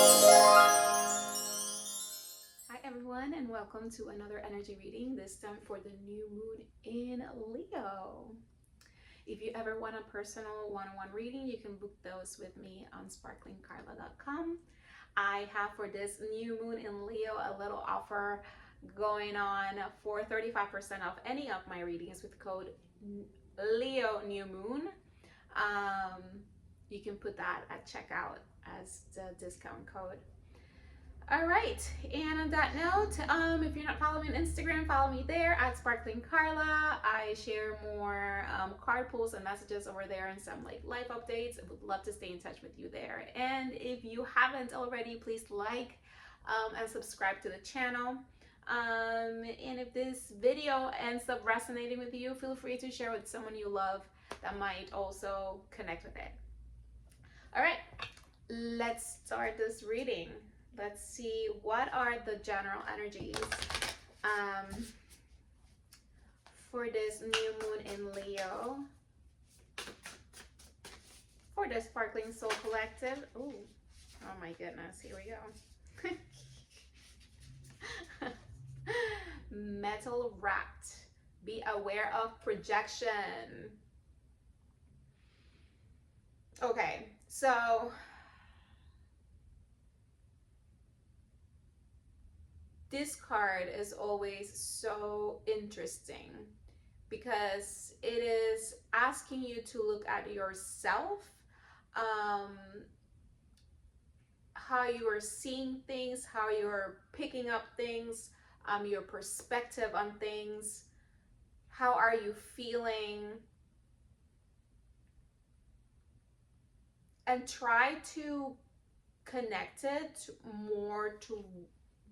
Hi everyone, and welcome to another energy reading, this time for the new moon in Leo. If you ever want a personal one-on-one reading, you can book those with me on sparklingkarla.com. I have for this new moon in Leo a little offer going on for 35% off any of my readings with code Leo New Moon. You can put that at checkout as the discount code. All right, and on that note, if you're not following me on Instagram, follow me there at Sparkling Carla. I share more card pulls and messages over there and some like life updates. I would love to stay in touch with you there. And if you haven't already, please like and subscribe to the channel. And if this video ends up resonating with you, feel free to share with someone you love that might also connect with it. All right, let's start this reading. Let's see, what are the general energies for this new moon in Leo, for the Sparkling Soul Collective. Ooh, oh my goodness, here we go. Metal wrapped. Be aware of projection. Okay, so this card is always so interesting because it is asking you to look at yourself, how you are seeing things, how you're picking up things, your perspective on things, how are you feeling, and try to connect it more to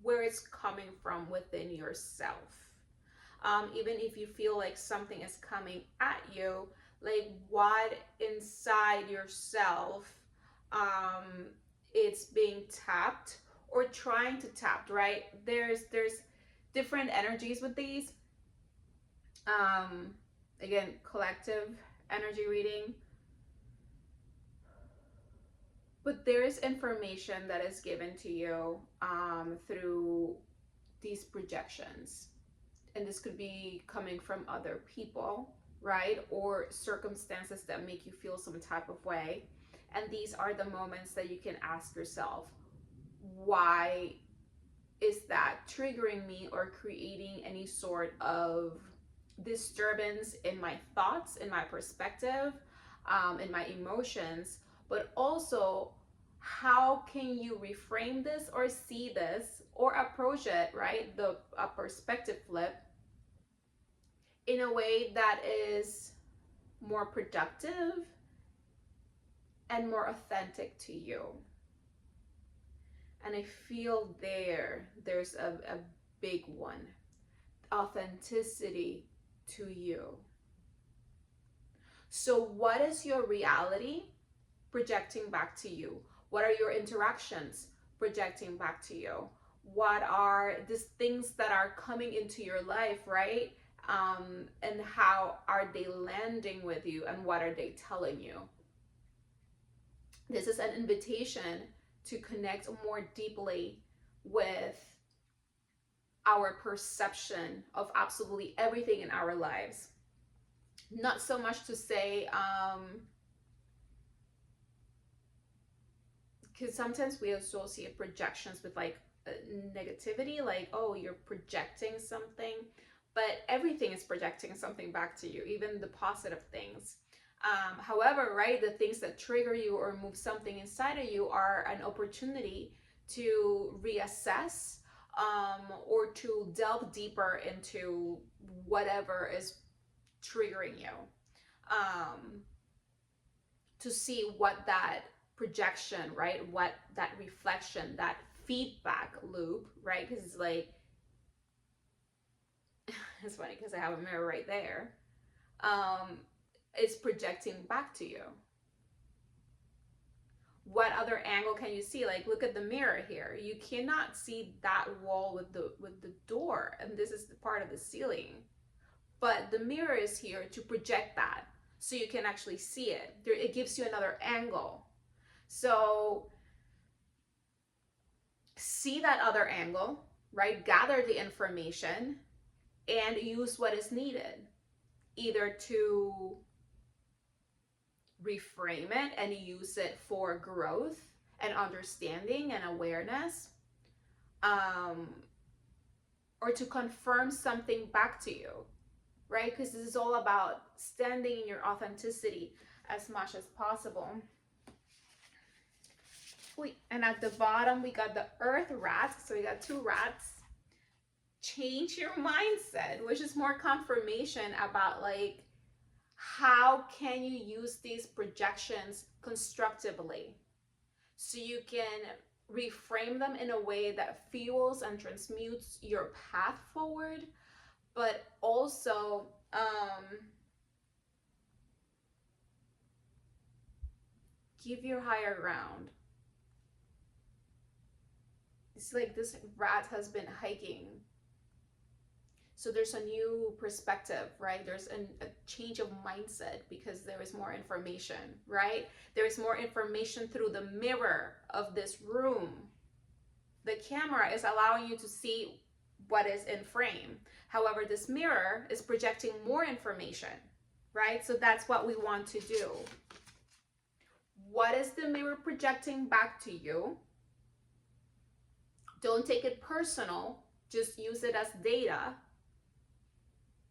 where it's coming from within yourself. Even if you feel like something is coming at you, like what inside yourself it's being tapped or trying to tap, right? There's different energies with these. Again, collective energy reading. But there is information that is given to you through these projections. And this could be coming from other people, right? Or circumstances that make you feel some type of way. And these are the moments that you can ask yourself, why is that triggering me or creating any sort of disturbance in my thoughts, in my perspective, in my emotions? But also, how can you reframe this or see this or approach it, right? A perspective flip in a way that is more productive and more authentic to you. And I feel there's a big one. Authenticity to you. So what is your reality projecting back to you? What are your interactions projecting back to you? What are these things that are coming into your life, right? And how are they landing with you, and what are they telling you? This is an invitation to connect more deeply with our perception of absolutely everything in our lives. Not so much to say, because sometimes we associate projections with like negativity, like, oh, you're projecting something, but everything is projecting something back to you, even the positive things. However, right, the things that trigger you or move something inside of you are an opportunity to reassess, or to delve deeper into whatever is triggering you, to see what that projection, right, what that reflection, that feedback loop, right, because it's like, it's funny because I have a mirror right there, it's projecting back to you. What other angle can you see? Like, look at the mirror here. You cannot see that wall with the door, and this is the part of the ceiling. But the mirror is here to project that, so you can actually see it. It gives you another angle. So see that other angle, right? Gather the information and use what is needed, either to reframe it and use it for growth and understanding and awareness, um, or to confirm something back to you, right? Because this is all about standing in your authenticity as much as possible. And at the bottom, we got the earth rat. So we got two rats. Change your mindset, which is more confirmation about like, how can you use these projections constructively so you can reframe them in a way that fuels and transmutes your path forward, but also give your higher ground. It's like this rat has been hiking, so there's a new perspective, right? There's a change of mindset because there is more information, right? There is more information through the mirror of this room. The camera is allowing you to see what is in frame. However, this mirror is projecting more information, right? So that's what we want to do. What is the mirror projecting back to you? Don't take it personal. Just use it as data.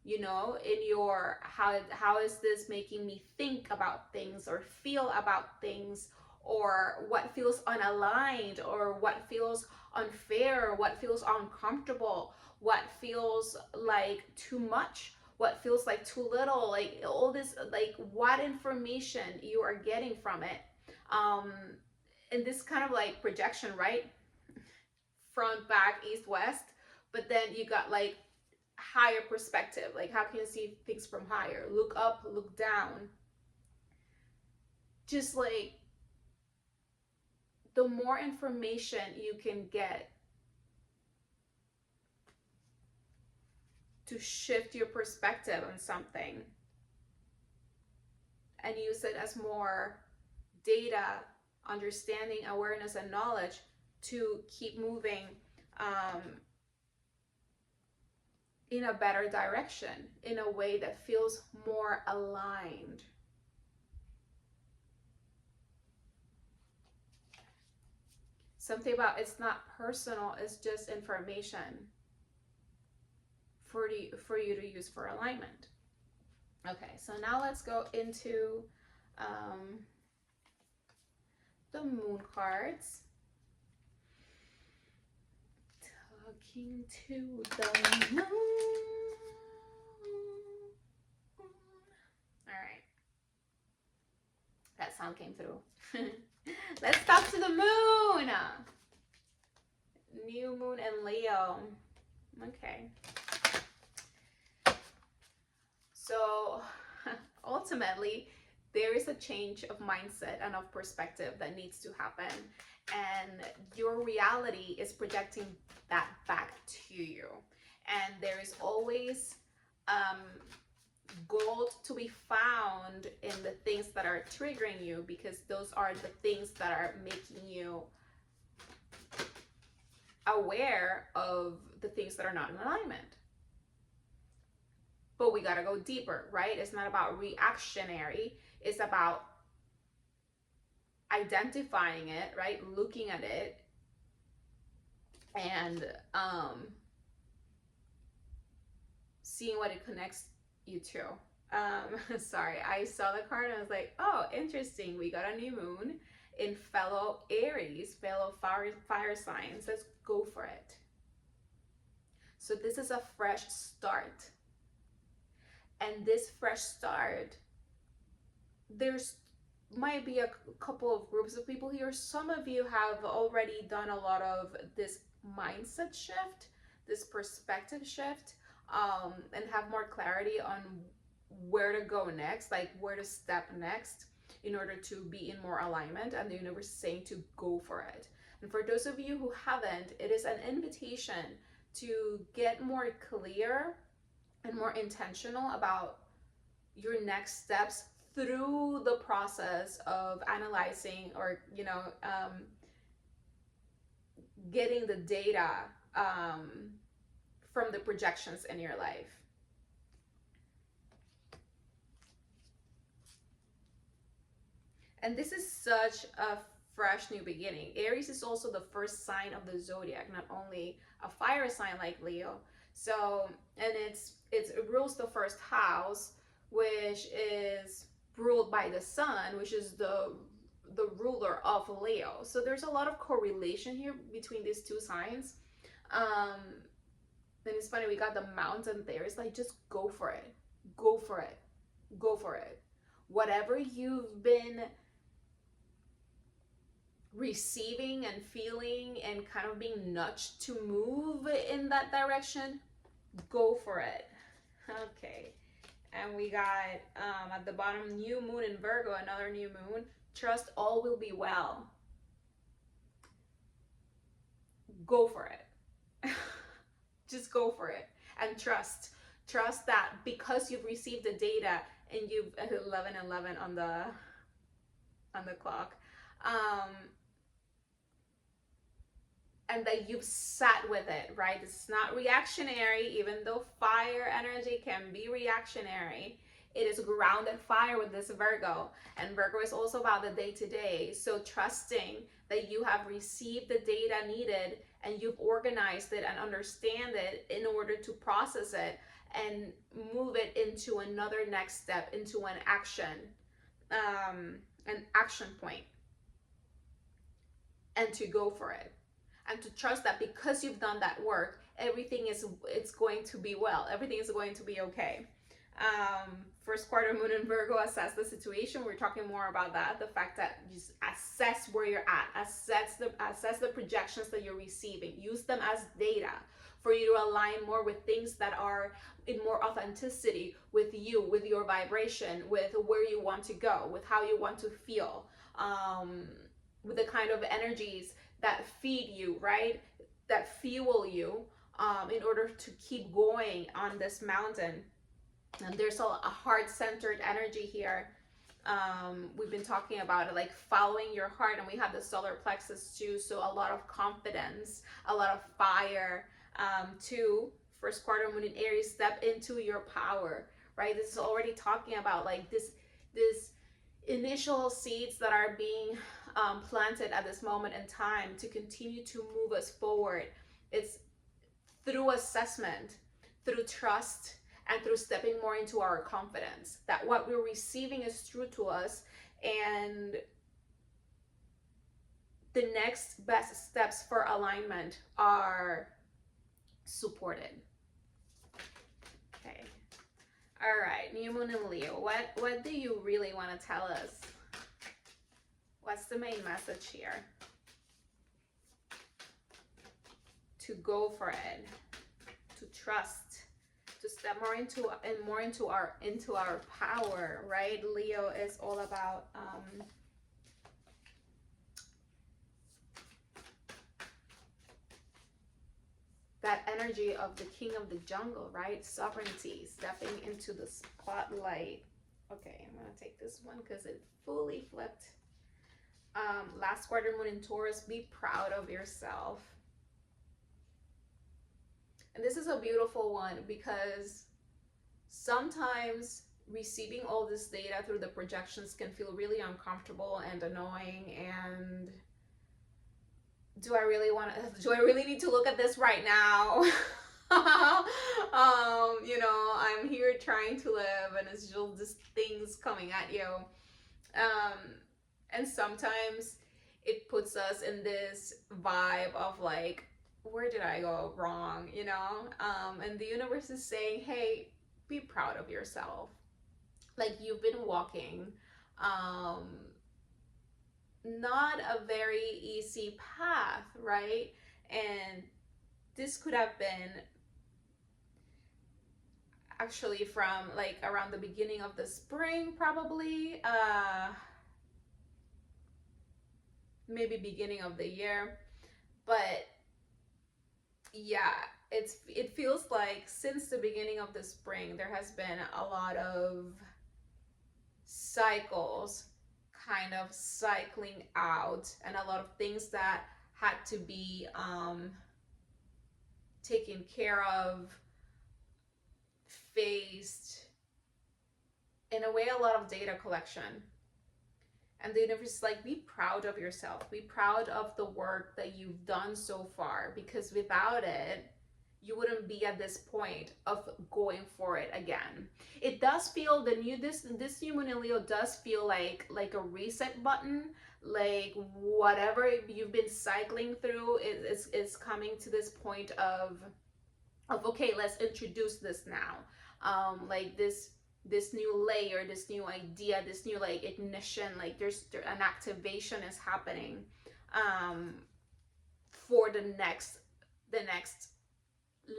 You know, in your, how is this making me think about things or feel about things, or what feels unaligned, or what feels unfair, what feels uncomfortable, what feels like too much, what feels like too little, like all this, like what information you are getting from it. And this kind of like projection, right? Front, back, east, west, but then you got like higher perspective, like how can you see things from higher, look up, look down. Just like the more information you can get to shift your perspective on something and use it as more data, understanding, awareness, and knowledge to keep moving in a better direction, in a way that feels more aligned. Something about it's not personal, it's just information for you to use for alignment. Okay, so now let's go into the moon cards. Talking to the moon. All right. That sound came through. Let's talk to the moon. New moon in Leo. Okay. So ultimately, there is a change of mindset and of perspective that needs to happen. And your reality is projecting that back to you. And there is always gold to be found in the things that are triggering you, because those are the things that are making you aware of the things that are not in alignment. But we got to go deeper, right? It's not about reactionary. It's about identifying it, right? Looking at it and seeing what it connects you to. Sorry, I saw the card and I was like, oh, interesting. We got a new moon in fellow Aries, fellow fire signs. Let's go for it. So this is a fresh start. And this fresh start, there's might be a couple of groups of people here. Some of you have already done a lot of this mindset shift, this perspective shift, and have more clarity on where to go next, like where to step next in order to be in more alignment. And the universe is saying to go for it. And for those of you who haven't, it is an invitation to get more clear and more intentional about your next steps through the process of analyzing, or getting the data from the projections in your life. And this is such a fresh new beginning. Aries is also the first sign of the zodiac, not only a fire sign like Leo. So, and it rules the first house, which is ruled by the sun, which is the ruler of Leo. So there's a lot of correlation here between these two signs. Um, and it's funny, we got the mountain there. It's like, just go for it. Go for it. Go for it. Whatever you've been receiving and feeling and kind of being nudged to move in that direction, go for it. Okay. And we got at the bottom, new moon in Virgo, another new moon. Trust all will be well. Go for it. Just go for it and trust. Trust that because you've received the data and you've at 11:11 on the clock. And that you've sat with it, right? It's not reactionary, even though fire energy can be reactionary. It is grounded fire with this Virgo. And Virgo is also about the day to day. So trusting that you have received the data needed and you've organized it and understand it in order to process it and move it into another next step, into an action point, and to go for it. And to trust that because you've done that work, it's going to be well. Everything is going to be okay. First quarter moon in Virgo, assess the situation. We're talking more about that. The fact that just assess where you're at, assess the projections that you're receiving. Use them as data for you to align more with things that are in more authenticity with you, with your vibration, with where you want to go, with how you want to feel, with the kind of energies that feed you, right? That fuel you in order to keep going on this mountain. And there's a heart-centered energy here. We've been talking about it, like following your heart, and we have the solar plexus too. So a lot of confidence, a lot of fire too. First quarter moon in Aries, step into your power, right? This is already talking about like this initial seeds that are being planted at this moment in time to continue to move us forward. It's through assessment, through trust, and through stepping more into our confidence that what we're receiving is true to us, and the next best steps for alignment are supported. Okay. All right, new moon in Leo. What do you really want to tell us? What's the main message here? To go for it, to trust, to step more into our power, right? Leo is all about that energy of the king of the jungle, right? Sovereignty, stepping into the spotlight. Okay, I'm gonna take this one because it fully flipped. Last quarter moon in Taurus, be proud of yourself. And this is a beautiful one because sometimes receiving all this data through the projections can feel really uncomfortable and annoying, and do I really need to look at this right now? You know, I'm here trying to live and it's just things coming at you. And sometimes it puts us in this vibe of like, where did I go wrong, you know? And the universe is saying, hey, be proud of yourself. Like, you've been walking not a very easy path, right? And this could have been actually from like around the beginning of the spring, probably maybe beginning of the year. But yeah, it feels like since the beginning of the spring there has been a lot of cycles kind of cycling out, and a lot of things that had to be taken care of, faced, in a way, a lot of data collection. And the universe is like, be proud of yourself, be proud of the work that you've done so far, because without it, you wouldn't be at this point of going for it again. It does feel the new this new moon in Leo does feel like a reset button, like whatever you've been cycling through is coming to this point of okay, let's introduce this now. Like this new layer, this new idea, this new like ignition, like there's an activation is happening um for the next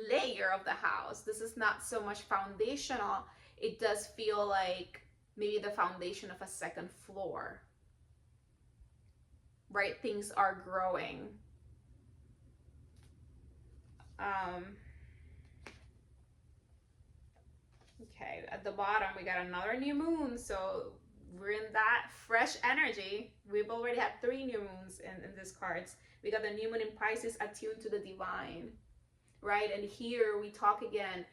layer of the house. This is not so much foundational. It does feel like maybe the foundation of a second floor, right? Things are growing. um Okay, at the bottom we got another new moon, so we're in that fresh energy. We've already had 3 new moons in these cards. We got the new moon in Pisces, attuned to the divine, right? And here we talk again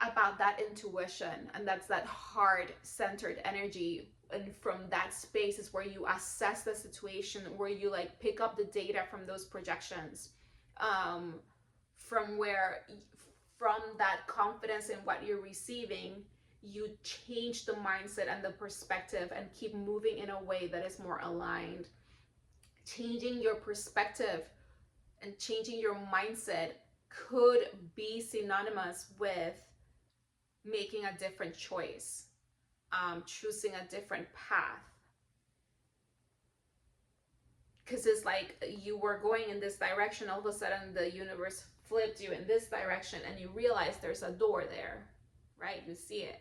about that intuition, and that's that heart-centered energy. And from that space is where you assess the situation, where you like pick up the data from those projections, um, from where from that confidence in what you're receiving, you change the mindset and the perspective and keep moving in a way that is more aligned. Changing your perspective and changing your mindset could be synonymous with making a different choice, choosing a different path. Because it's like you were going in this direction, all of a sudden the universe flipped you in this direction, and you realize there's a door there, right? You see it.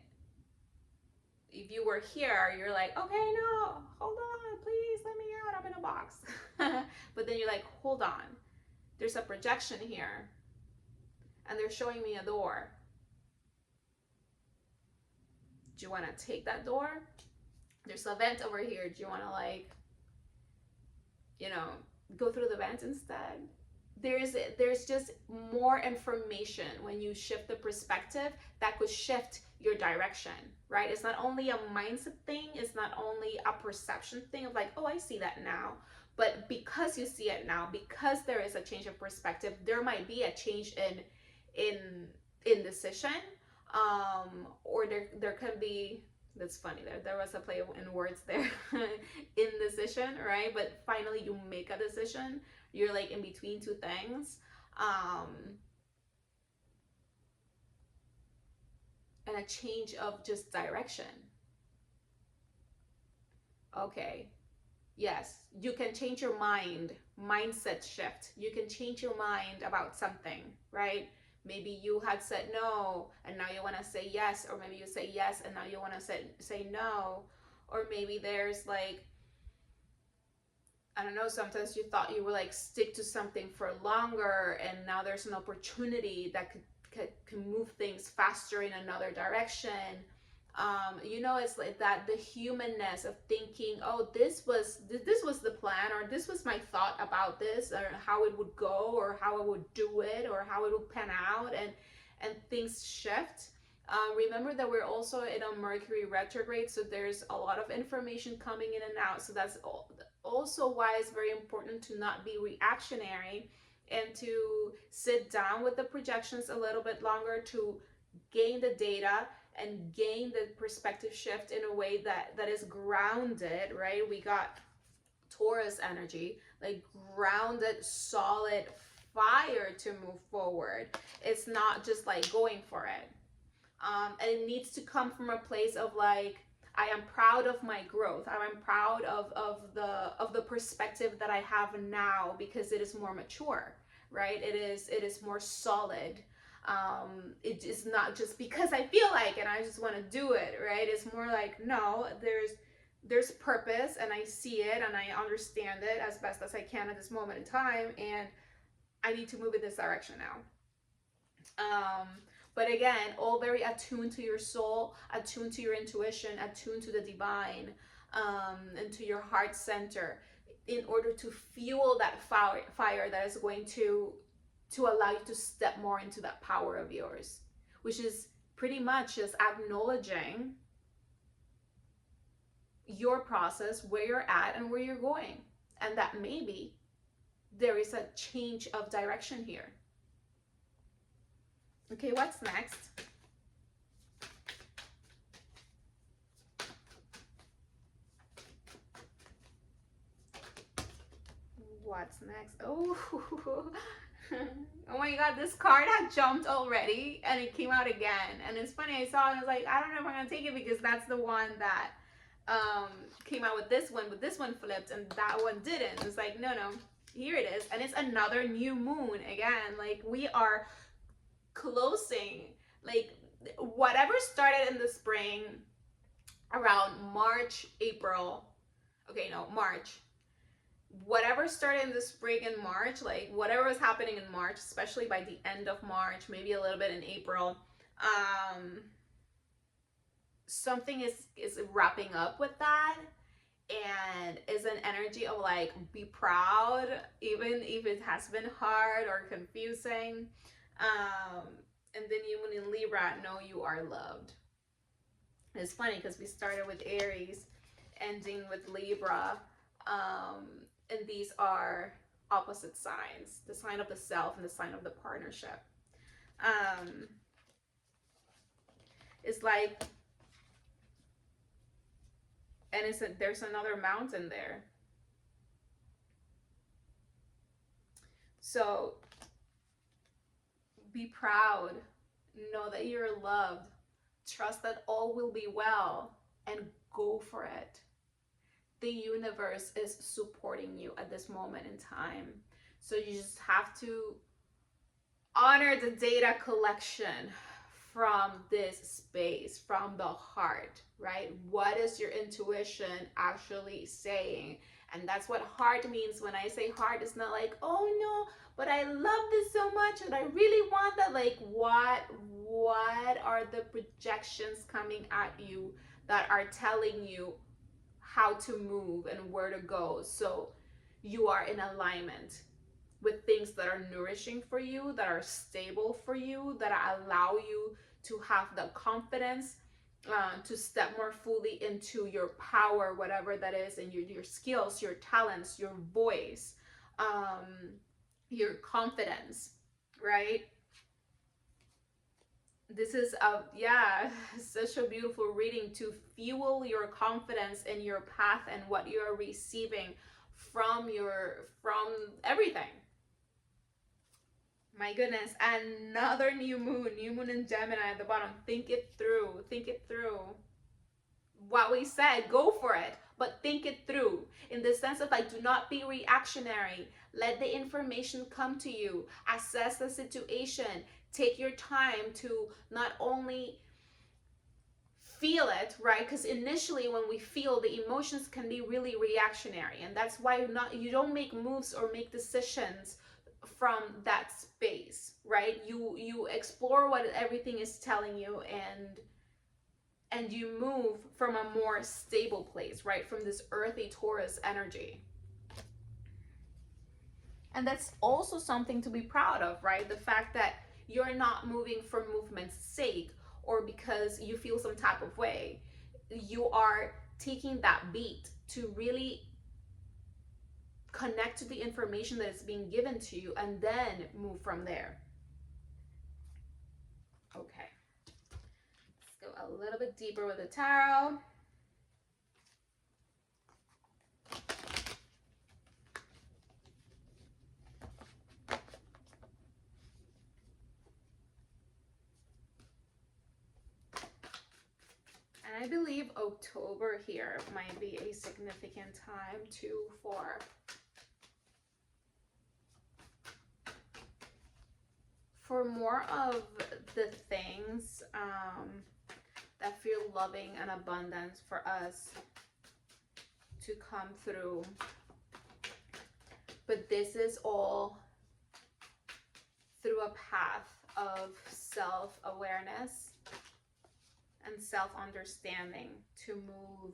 If you were here, you're like, okay, no, hold on, please let me out, I'm in a box. But then you're like, hold on, there's a projection here, and they're showing me a door. Do you want to take that door? There's a vent over here. Do you want to like, go through the vent instead? There's just more information when you shift the perspective that could shift your direction, right? It's not only a mindset thing, it's not only a perception thing of like, oh, I see that now, but because you see it now, because there is a change of perspective, there might be a change in decision, or there can be, that's funny, there was a play in words there, indecision, right? But finally you make a decision, you're like in between two things, and a change of just direction. Okay, yes, you can change your mindset shift. You can change your mind about something, right? Maybe you had said no and now you want to say yes, or maybe you say yes and now you want to say no, or maybe there's like, I don't know, sometimes you thought you would like stick to something for longer, and now there's an opportunity that could move things faster in another direction. It's like that, the humanness of thinking, oh, this was the plan, or this was my thought about this, or how it would go, or how I would do it, or how it would pan out, and things shift. Remember that we're also in a Mercury retrograde, so there's a lot of information coming in and out. So that's also why it's very important to not be reactionary, and to sit down with the projections a little bit longer, to gain the data and gain the perspective shift in a way that is grounded, right? We got Taurus energy, like grounded, solid fire to move forward. It's not just like going for it. And it needs to come from a place of like, I am proud of my growth. I am proud of the perspective that I have now, because it is more mature, right? It is more solid. It is not just because I feel like it and I just want to do it, right? It's more like, no, there's purpose, and I see it and I understand it as best as I can at this moment in time, and I need to move in this direction now. But again, all very attuned to your soul, attuned to your intuition, attuned to the divine, and to your heart center. in order to fuel that fire that is going to allow you to step more into that power of yours, which is pretty much just acknowledging your process, where you're at and where you're going, and that maybe there is a change of direction here. Okay, what's next? What's next? Oh, oh my god, this card had jumped already and it came out again. And it's funny, I saw it and I was like, I don't know if I'm gonna take it because that's the one that came out with this one, but this one flipped and that one didn't. It's like, no, here it is. And it's another new moon again. Like, we are closing, like, whatever started in the spring around March, April, okay, no, March, whatever started in the spring and March, like whatever was happening in March, especially by the end of March, maybe a little bit in April, something is wrapping up with that, and is an energy of like, be proud even if it has been hard or confusing. And then you, when in Libra, know you are loved. It's funny because we started with Aries, ending with Libra, and these are opposite signs: the sign of the self and the sign of the partnership. It's like, and there's another mountain there. So be proud, know that you're loved, trust that all will be well, and go for it. The universe is supporting you at this moment in time. So you just have to honor the data collection from this space, from the heart, right? What is your intuition actually saying? And that's what heart means. When I say heart, it's not like, oh no, but I love this so much and I really want that. Like, what are the projections coming at you that are telling you how to move and where to go, so you are in alignment with things that are nourishing for you, that are stable for you, that allow you to have the confidence to step more fully into your power, whatever that is, and your skills, your talents, your voice, your confidence, right? This is such a beautiful reading to fuel your confidence in your path and what you're receiving from everything. My goodness, another new moon in Gemini at the bottom. Think it through. What we said, go for it, but think it through, in the sense of like, do not be reactionary. Let the information come to you. Assess the situation. Take your time to not only feel it, right? Because initially when we feel, the emotions can be really reactionary, and that's why you don't make moves or make decisions from that space, right? You explore what everything is telling you, and you move from a more stable place, right? From this earthy Taurus energy. And that's also something to be proud of, right? The fact that you're not moving for movement's sake or because you feel some type of way. You are taking that beat to really connect to the information that is being given to you and then move from there. Okay. Let's go a little bit deeper with the tarot. And I believe October here might be a significant time too for more of the things that feel loving and abundant for us to come through. But this is all through a path of self-awareness and self-understanding to move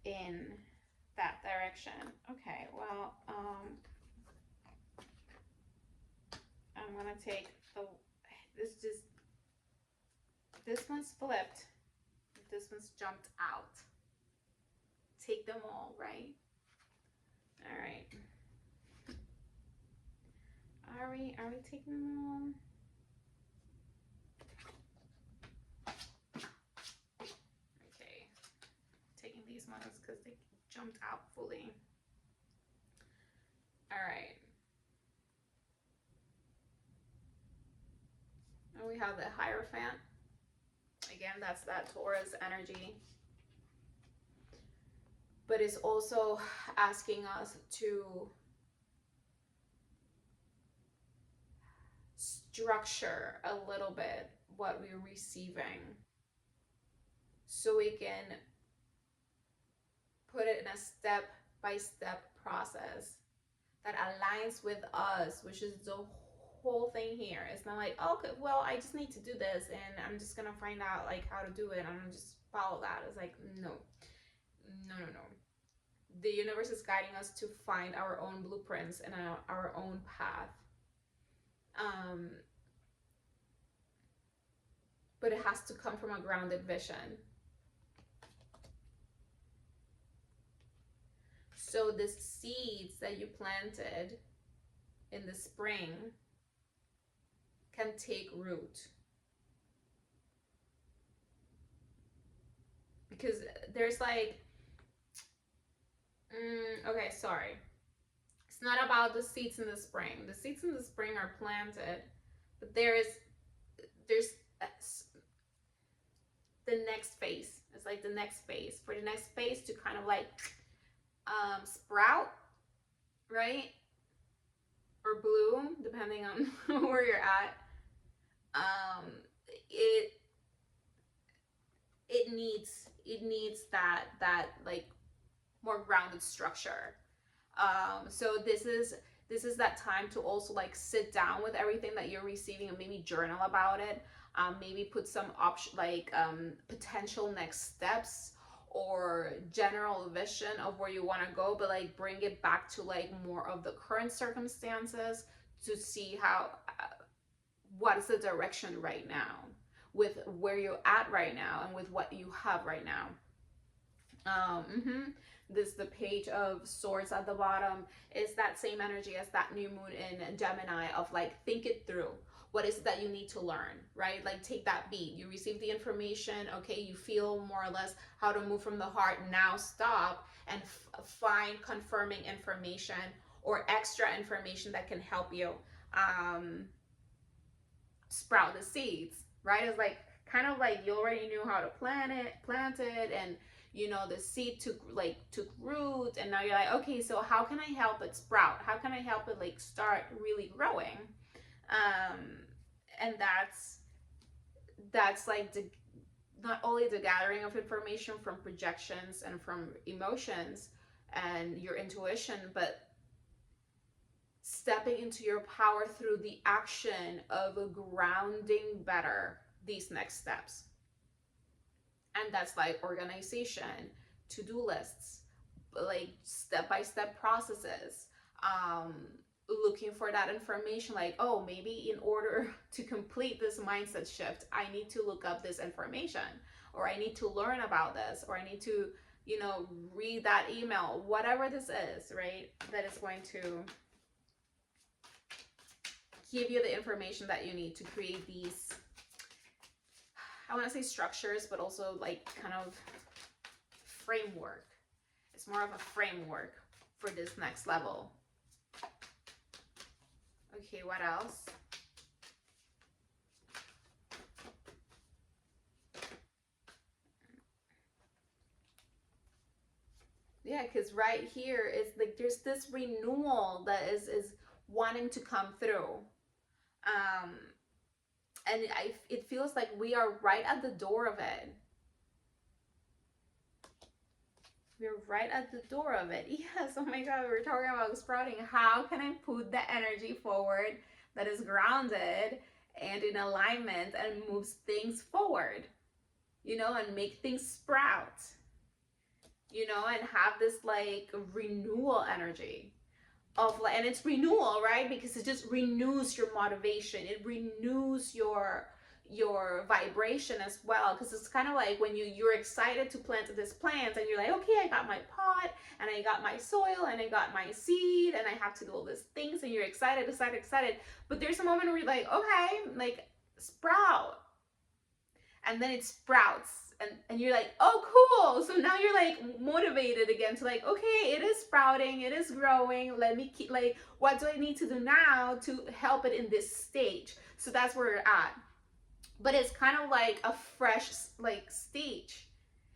in that direction. Okay, well, I'm gonna take the, this one's flipped, this one's jumped out. Take them all, right? All right. Are we taking them all? Okay. Taking these ones because they jumped out fully. All right. And we have the Hierophant. Again, that's that Taurus energy. But it's also asking us to structure a little bit what we're receiving so we can put it in a step-by-step process that aligns with us, which is the whole thing here. It's not like, oh, okay, well, I just need to do this and I'm just gonna find out like how to do it and I'm gonna just follow that. It's like, no. The universe is guiding us to find our own blueprints and our own path. But it has to come from a grounded vision. So the seeds that you planted in the spring can take root. Because there's like, okay, sorry. It's not about the seeds in the spring. The seeds in the spring are planted, but there's the next phase. It's like the next phase. For the next phase to kind of like sprout, right? Or bloom, depending on where you're at. It needs that like more grounded structure. So this is that time to also like sit down with everything that you're receiving and maybe journal about it. Maybe put some potential next steps or general vision of where you want to go, but like bring it back to like more of the current circumstances to see how what is the direction right now with where you're at right now and with what you have right now. This the Page of Swords at the bottom is that same energy as that new moon in Gemini of like think it through. What is it that you need to learn, right? Like take that beat. You receive the information, okay, you feel more or less how to move from the heart. Now stop and find confirming information or extra information that can help you sprout the seeds, right? It's like kind of like you already knew how to plant it, and you know the seed took root, and now you're like, okay, so how can I help it sprout? How can I help it like start really growing? And that's like not only the gathering of information from projections and from emotions and your intuition, but stepping into your power through the action of grounding better these next steps. And that's like organization, to-do lists, like step-by-step processes, looking for that information, like, oh, maybe in order to complete this mindset shift, I need to look up this information, or I need to learn about this, or I need to, read that email, whatever this is, right? That is going to give you the information that you need to create these, I want to say structures, but also like kind of framework. It's more of a framework for this next level. Okay, what else? Yeah, because right here is like there's this renewal that is wanting to come through. And it feels like we are right at the door of it. We're right at the door of it. Yes, oh my God, we're talking about sprouting. How can I put the energy forward that is grounded and in alignment and moves things forward, and make things sprout? you know, and have this like renewal energy of like, and it's renewal, right? Because it just renews your motivation, it renews your vibration as well, because it's kind of like when you're excited to plant this plant and you're like, okay, I got my pot and I got my soil and I got my seed and I have to do all these things, and you're excited, but there's a moment where you're like, okay, like sprout, and then it sprouts, and you're like, oh cool, so now you're like motivated again to like, okay, it is sprouting, it is growing, let me keep like, what do I need to do now to help it in this stage? So that's where you're at. But it's kind of like a fresh like stage.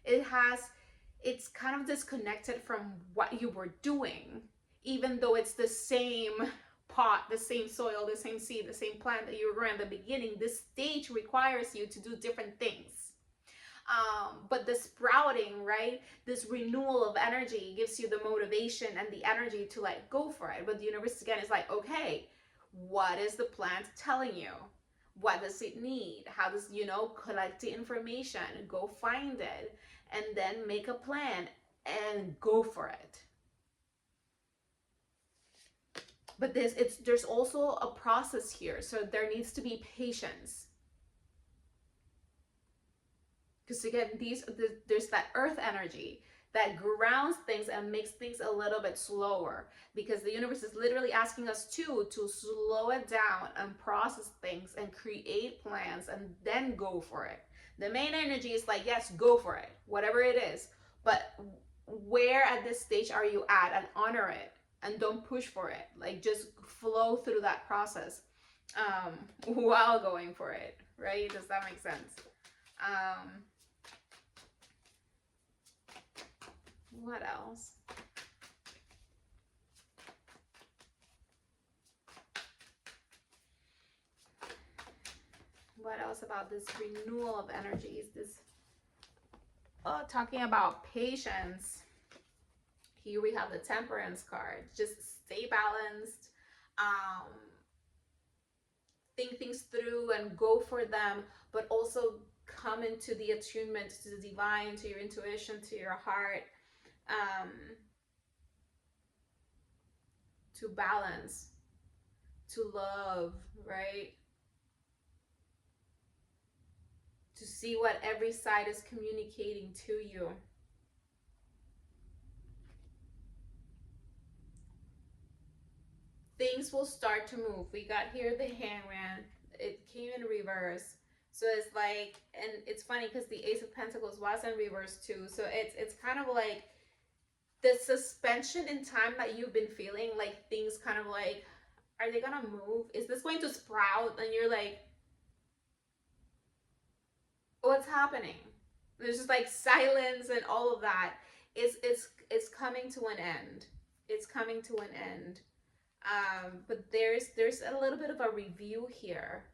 It's kind of disconnected from what you were doing, even though it's the same pot, the same soil, the same seed, the same plant that you were growing at the beginning. This stage requires you to do different things. But the sprouting, right, this renewal of energy gives you the motivation and the energy to like go for it. But the universe again is like, okay, what is the plant telling you? What does it need? How does, you know, collect the information, go find it, and then make a plan and go for it. But there's also a process here, so there needs to be patience, because again, there's that earth energy that grounds things and makes things a little bit slower, because the universe is literally asking us to slow it down and process things and create plans and then go for it. The main energy is like, yes, go for it, whatever it is, but where at this stage are you at, and honor it, and don't push for it, like just flow through that process while going for it, right? Does that make sense? um what else? What else about this renewal of energies? This, oh, talking about patience. Here we have the temperance card. Just stay balanced. Um, think things through and go for them, but also come into the attunement to the divine, to your intuition, to your heart, um, to balance, to love, right? To see what every side is communicating to you. Things will start to move. We got here the Hangman. It came in reverse. So it's like, and it's funny because the Ace of Pentacles was in reverse too. So it's kind of like the suspension in time that you've been feeling, like things kind of like, are they gonna move? Is this going to sprout? And you're like, what's happening? There's just like silence and all of that. It's coming to an end. It's coming to an end. But there's a little bit of a review here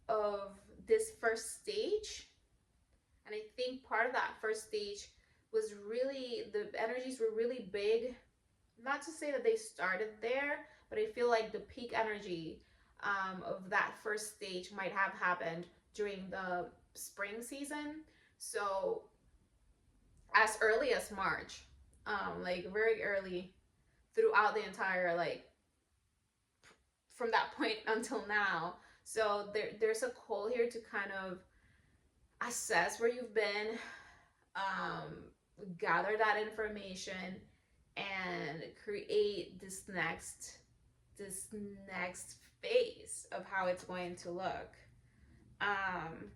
of this first stage, and I think part of that first stage was really, the energies were really big. Not to say that they started there, but I feel like the peak energy of that first stage might have happened during the spring season. So as early as March, like very early throughout the entire, like from that point until now. So there's a call here to kind of assess where you've been, gather that information, and create this next phase of how it's going to look. Um,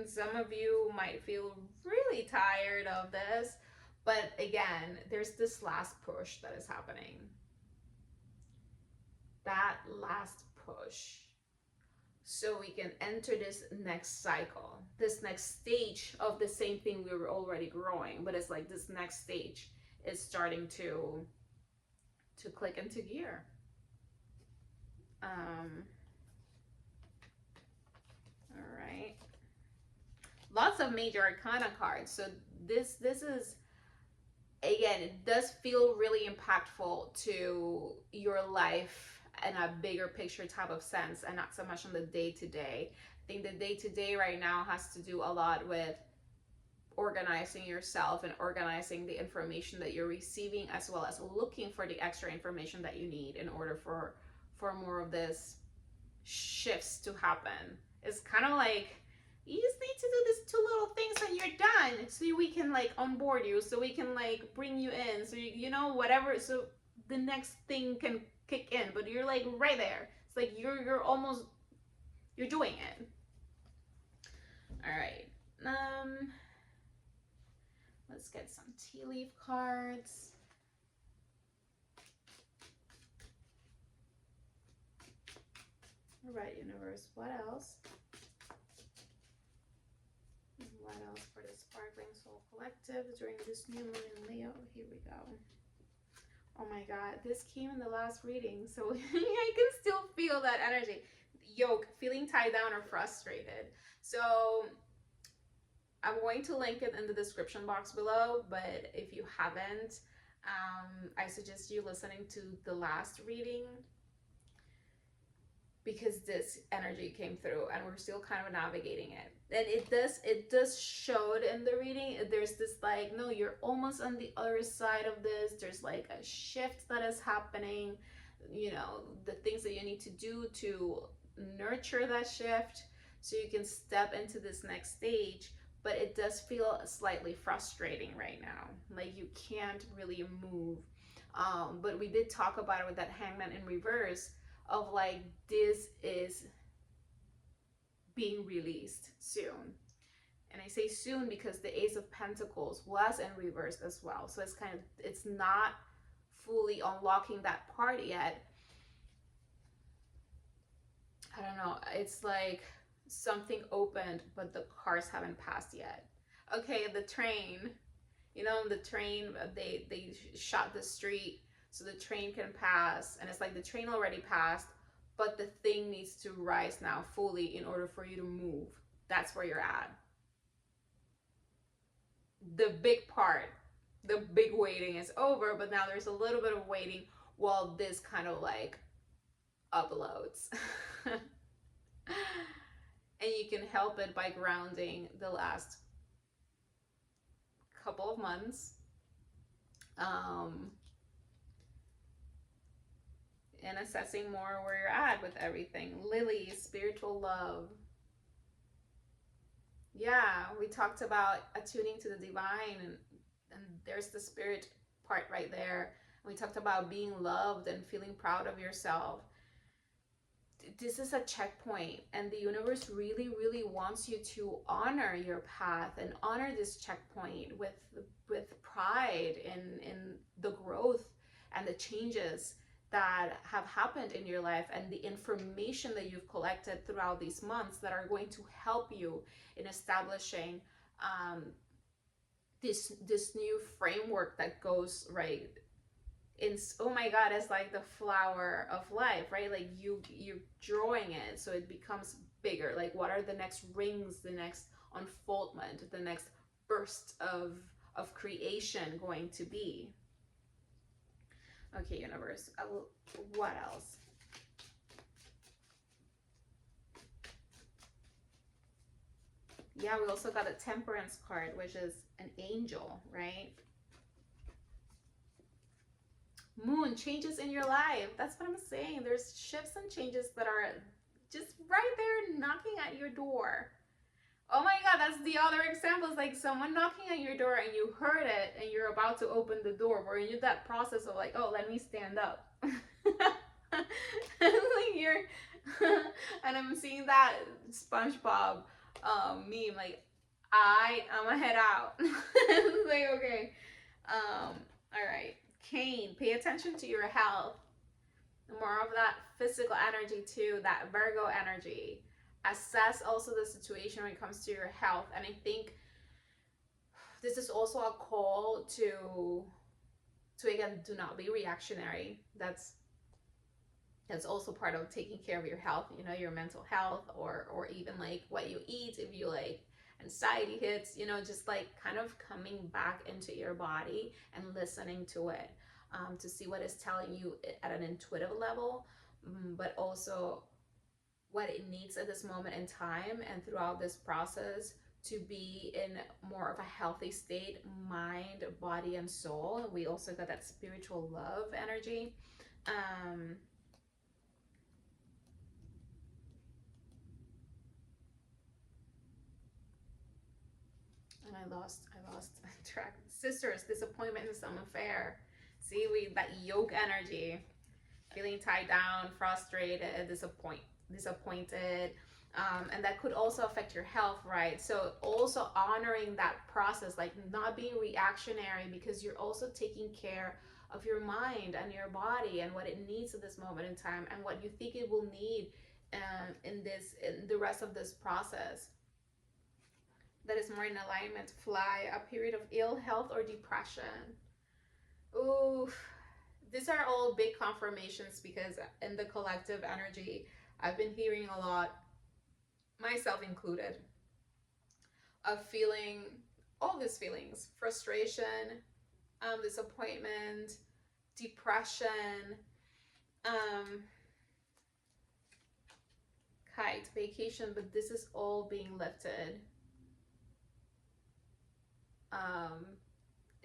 some of you might feel really tired of this, but again, there's this last push that is happening. That last push. So we can enter this next cycle, this next stage of the same thing we were already growing, but it's like this next stage is starting to click into gear. All right. Lots of major arcana cards. So this is, again, it does feel really impactful to your life in a bigger picture type of sense, and not so much on the day to day. I think the day to day right now has to do a lot with organizing yourself and organizing the information that you're receiving, as well as looking for the extra information that you need in order for more of this shifts to happen. It's kind of like you just need to do these two little things and you're done, so we can like onboard you, so we can like bring you in, so you know, whatever, so the next thing can kick in, but you're like right there. It's like you're almost, you're doing it. All right. Let's get some tea leaf cards. All right, universe, what else? What else for the Sparkling Soul Collective during this new moon in Leo? Here we go. Oh my God, this came in the last reading, so I can still feel that energy. Yoke, feeling tied down or frustrated. So I'm going to link it in the description box below, but if you haven't, I suggest you listening to the last reading, because this energy came through and we're still kind of navigating it. And it does show it in the reading. There's this like, no, you're almost on the other side of this. There's like a shift that is happening, you know, the things that you need to do to nurture that shift so you can step into this next stage. But it does feel slightly frustrating right now, like you can't really move. But we did talk about it with that Hangman in reverse, of like, this is being released soon. And I say soon because the Ace of Pentacles was in reverse as well, so it's kind of, it's not fully unlocking that part yet. I don't know, it's like something opened but the cars haven't passed yet. Okay, the train, you know, the train, they shot the street so the train can pass, and it's like the train already passed, but the thing needs to rise now fully in order for you to move. That's where you're at. The big part, the big waiting is over, but now there's a little bit of waiting while this kind of like uploads. And you can help it by grounding the last couple of months, and assessing more where you're at with everything. Lily, spiritual love. Yeah, we talked about attuning to the divine, and there's the spirit part right there. We talked about being loved and feeling proud of yourself. This is a checkpoint, and the universe really, really wants you to honor your path and honor this checkpoint with pride in the growth and the changes that have happened in your life, and the information that you've collected throughout these months that are going to help you in establishing this new framework that goes right in. Oh my God, it's like the flower of life, right? Like you're drawing it so it becomes bigger. Like, what are the next rings, the next unfoldment, the next burst of creation going to be? Okay, universe, what else? Yeah, we also got a temperance card, which is an angel, right? Moon, changes in your life. That's what I'm saying. There's shifts and changes that are just right there knocking at your door. Oh my God, that's the other example. It's like someone knocking at your door and you heard it and you're about to open the door, where you're in that process of like, oh, let me stand up. Like you're and I'm seeing that SpongeBob meme, like, I'ma head out. It's like, okay. All right. Cain, pay attention to your health. More of that physical energy too, that Virgo energy. Assess also the situation when it comes to your health. And I think this is also a call to again, do not be reactionary. That's also part of taking care of your health, you know, your mental health, or even like what you eat. If you like anxiety hits, you know, just like kind of coming back into your body and listening to it, to see what it's telling you at an intuitive level, but also what it needs at this moment in time and throughout this process to be in more of a healthy state, mind, body, and soul. We also got that spiritual love energy. Um, and I lost track. Sisters, disappointment is unfair. See, we that yoke energy, feeling tied down, frustrated, disappointed, and that could also affect your health, right? So also honoring that process, like not being reactionary, because you're also taking care of your mind and your body and what it needs at this moment in time and what you think it will need in the rest of this process. That is more in alignment. Fly, a period of ill health or depression. Ooh, these are all big confirmations because in the collective energy, I've been hearing a lot, myself included, of feeling all these feelings: frustration, disappointment, depression, um, kite, vacation, but this is all being lifted. Um,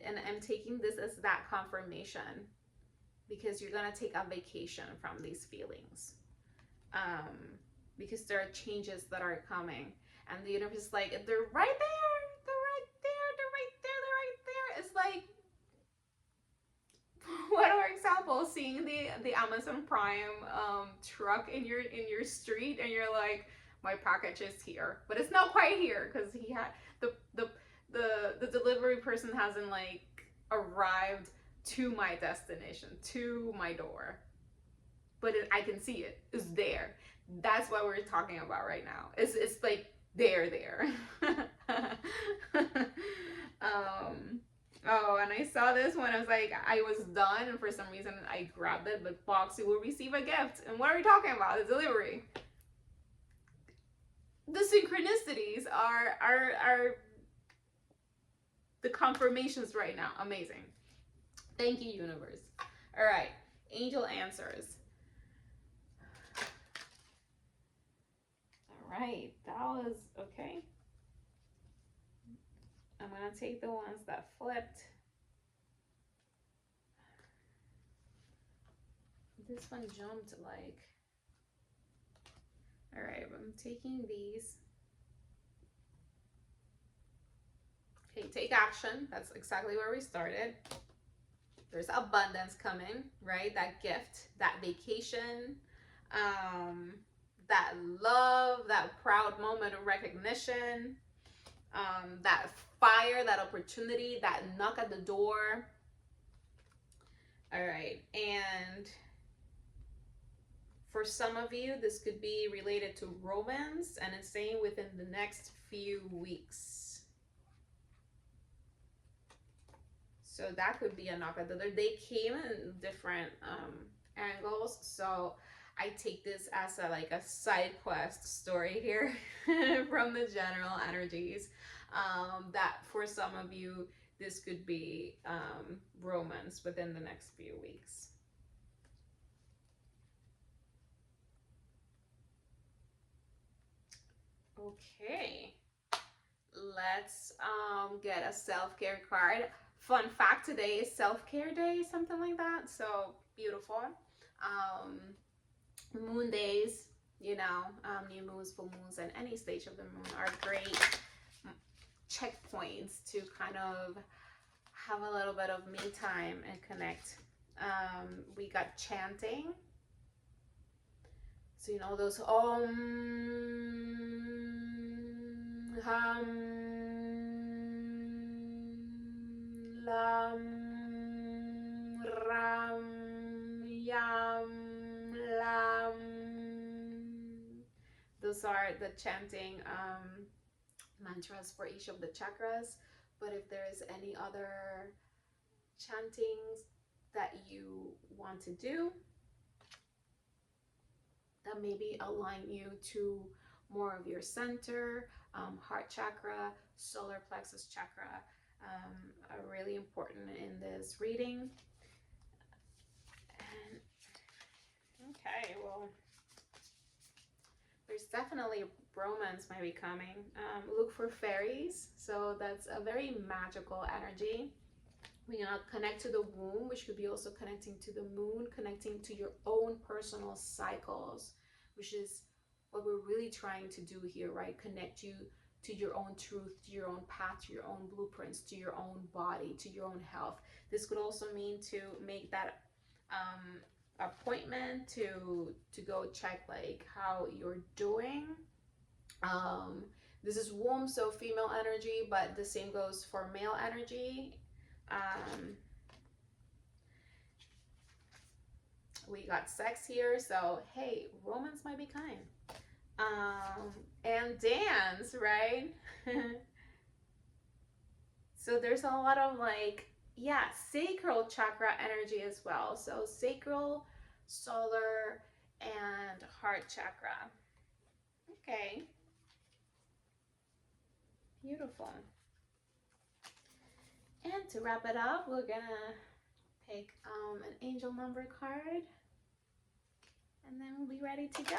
and I'm taking this as that confirmation because you're gonna take a vacation from these feelings. Because there are changes that are coming, and the universe is like, they're right there, they're right there, they're right there, they're right there. It's like, what are examples? Seeing the Amazon Prime truck in your street, and you're like, my package is here, but it's not quite here because he had the delivery person hasn't like arrived to my destination, to my door, but I can see it. It's there. That's what we're talking about right now. It's like there. Oh, and I saw this one. I was like, I was done, and for some reason I grabbed it. But Foxy will receive a gift. And what are we talking about? The delivery. The synchronicities are the confirmations right now. Amazing. Thank you, universe. All right, angel answers. All right, that was okay. I'm gonna take the ones that flipped. This one jumped like. All right, I'm taking these. Okay, take action. That's exactly where we started. There's abundance coming, right? That gift, that vacation, that love, that proud moment of recognition, that fire, that opportunity, that knock at the door. All right, and for some of you, this could be related to romance, and it's saying within the next few weeks. So that could be a knock at the door. They came in different angles, so I take this as a side quest story here from the general energies. That for some of you, this could be romance within the next few weeks. Okay, let's get a self-care card. Fun fact, today is self-care day, something like that. So beautiful. Moon days, new moons, full moons, and any stage of the moon are great checkpoints to kind of have a little bit of me time and connect. We got chanting. So those hum, lam, ram, yam, lam. Those are the chanting mantras for each of the chakras. But if there's any other chantings that you want to do that maybe align you to more of your center, heart chakra, solar plexus chakra, are really important in this reading. And okay, well, there's definitely romance might be coming. Look for fairies. So that's a very magical energy. We connect to the womb, which could be also connecting to the moon, connecting to your own personal cycles, which is what we're really trying to do here, right? Connect you to your own truth, to your own path, to your own blueprints, to your own body, to your own health. This could also mean to make that appointment to go check like how you're doing. This is womb, so female energy, but the same goes for male energy. We got sex here, so hey, romance might be kind. And dance, right? So there's a lot of like, yeah, sacral chakra energy as well. So sacral, solar, and heart chakra. Okay. Beautiful. And to wrap it up, we're gonna pick an angel number card, and then we'll be ready to go.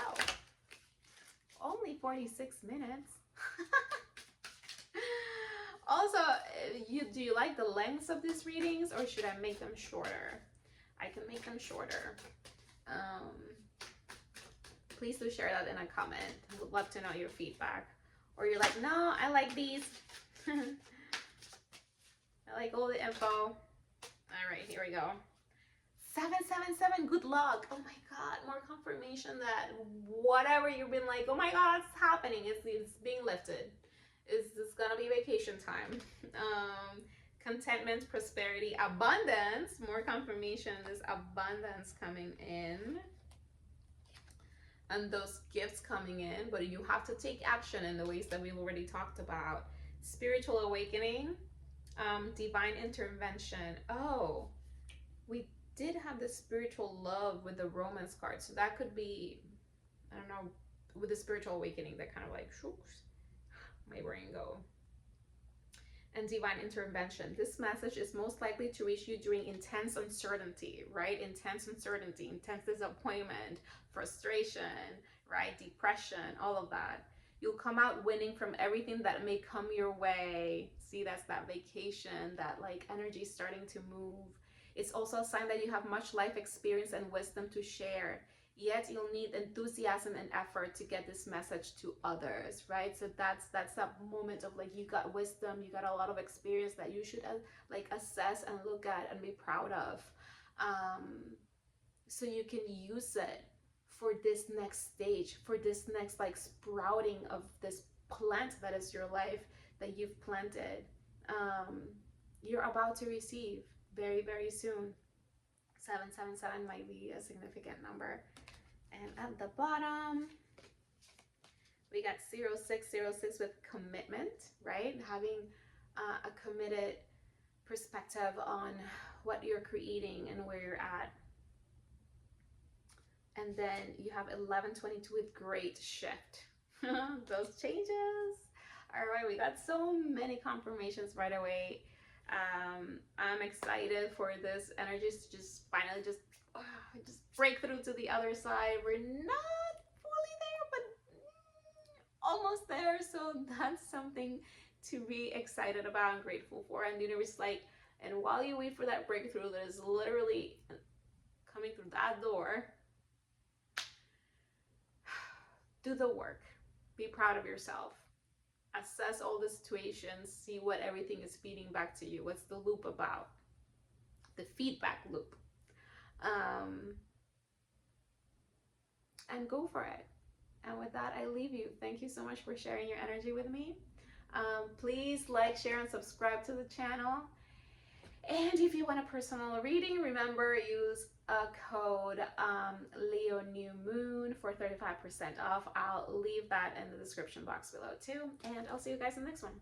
Only 46 minutes. Also, do you like the lengths of these readings, or should I make them shorter? I can make them shorter. Please do share that in a comment. I would love to know your feedback. Or you're like, no, I like these. I like all the info. All right, here we go. 777, good luck. Oh my God, more confirmation that whatever you've been like, oh my God, it's happening. It's being lifted. It's gonna be vacation time. Contentment, prosperity, abundance. More confirmation. There's abundance coming in. And those gifts coming in, but you have to take action in the ways that we've already talked about. Spiritual awakening, divine intervention. Oh, we did have the spiritual love with the romance card, so that could be, I don't know, with the spiritual awakening, that kind of like shooks, my brain go. And divine intervention. This message is most likely to reach you during intense uncertainty, right? Intense uncertainty, intense disappointment, frustration, right? Depression, all of that. You'll come out winning from everything that may come your way. See, that's that vacation, that like energy starting to move. It's also a sign that you have much life experience and wisdom to share. Yet you'll need enthusiasm and effort to get this message to others, right? So that's that moment of like, you got wisdom, you got a lot of experience that you should like assess and look at and be proud of, so you can use it for this next stage, for this next like sprouting of this plant that is your life that you've planted. You're about to receive very, very soon. 777 might be a significant number. And at the bottom, we got 0606 with commitment, right? Having a committed perspective on what you're creating and where you're at. And then you have 1122 with great shift. Those changes. All right, we got so many confirmations right away. I'm excited for this energies to just finally just break through to the other side. We're not fully there, but almost there. So that's something to be excited about and grateful for. And the universe is like, and while you wait for that breakthrough that is literally coming through that door, do the work. Be proud of yourself. Assess all the situations. See what everything is feeding back to you. What's the loop about? The feedback loop. And go for it. And with that, I leave you. Thank you so much for sharing your energy with me. Please like, share, and subscribe to the channel. And if you want a personal reading, remember, use a code Leo New Moon for 35% off. I'll leave that in the description box below too. And I'll see you guys in the next one.